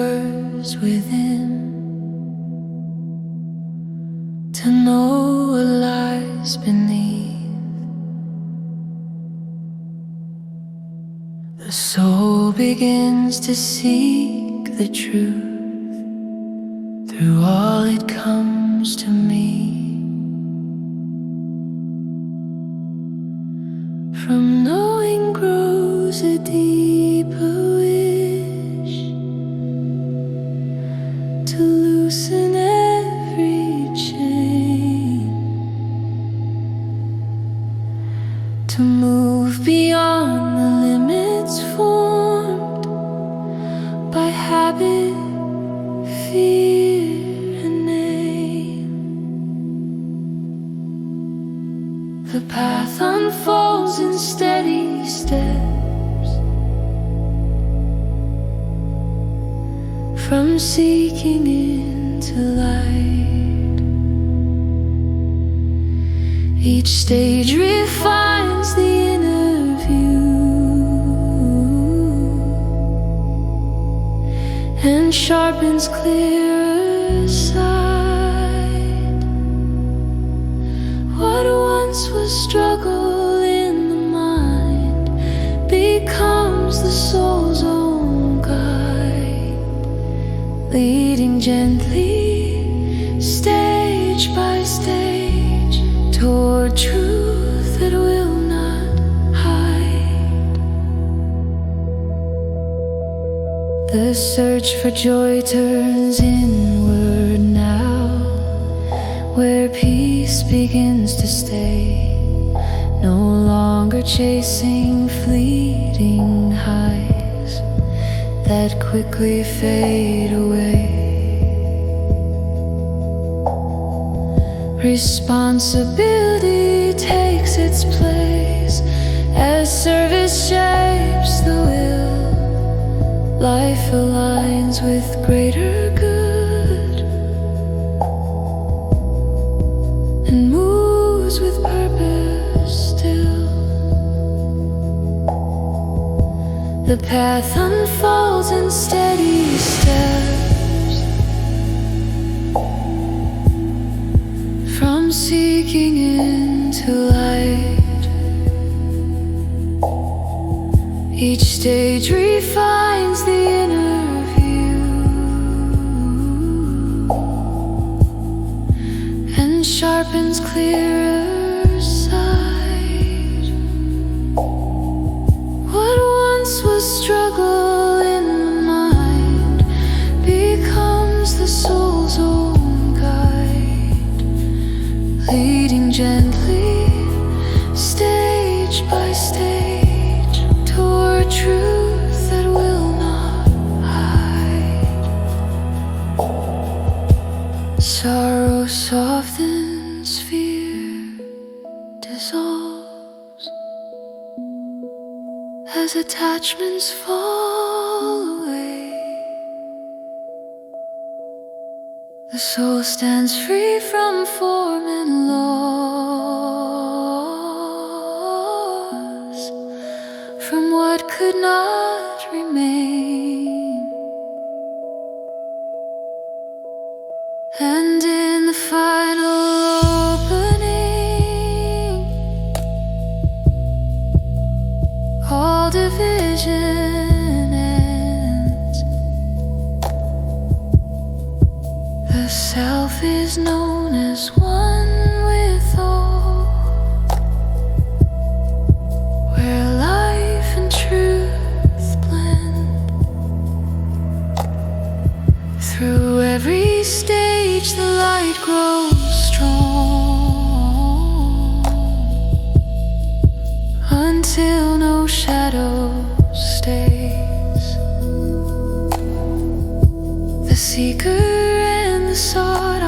whispers within, to know what lies beneath. The soul begins to seek the truth through all it comes to me. From knowing grows a deeper wish to loosen every chain, to move beyond the limits formed by habit, fear, and name. The path unfolds in steady steps, from seeking into light. Each stage refines the inner view and sharpens clearer sight. What once was struggle in the mind becomes the soul's own guide, leading gently, stage by stage, toward truth that will not hide. The search for joy turns inward now, where peace begins to stay, no longer chasing fleeting highs that quickly fade away. Responsibility takes its place as service shapes the will. Life aligns with greater good and moves with purpose still. The path unfolds in steady steps, from seeking into light. Each stage refines the inner view and sharpens clearer sight. What once was struggle in the mind becomes the soul's own guide, leading gently, stage by stage, toward truth that will not hide. Sorrow softens, fear dissolves as attachments fall away. The soul stands free from form and loss, from what could not remain. And in the final opening, all division ends. The self is known as one with all, where life and truth blend. Through every stage the light grows strong, until no shadow stays. The seeker and the sought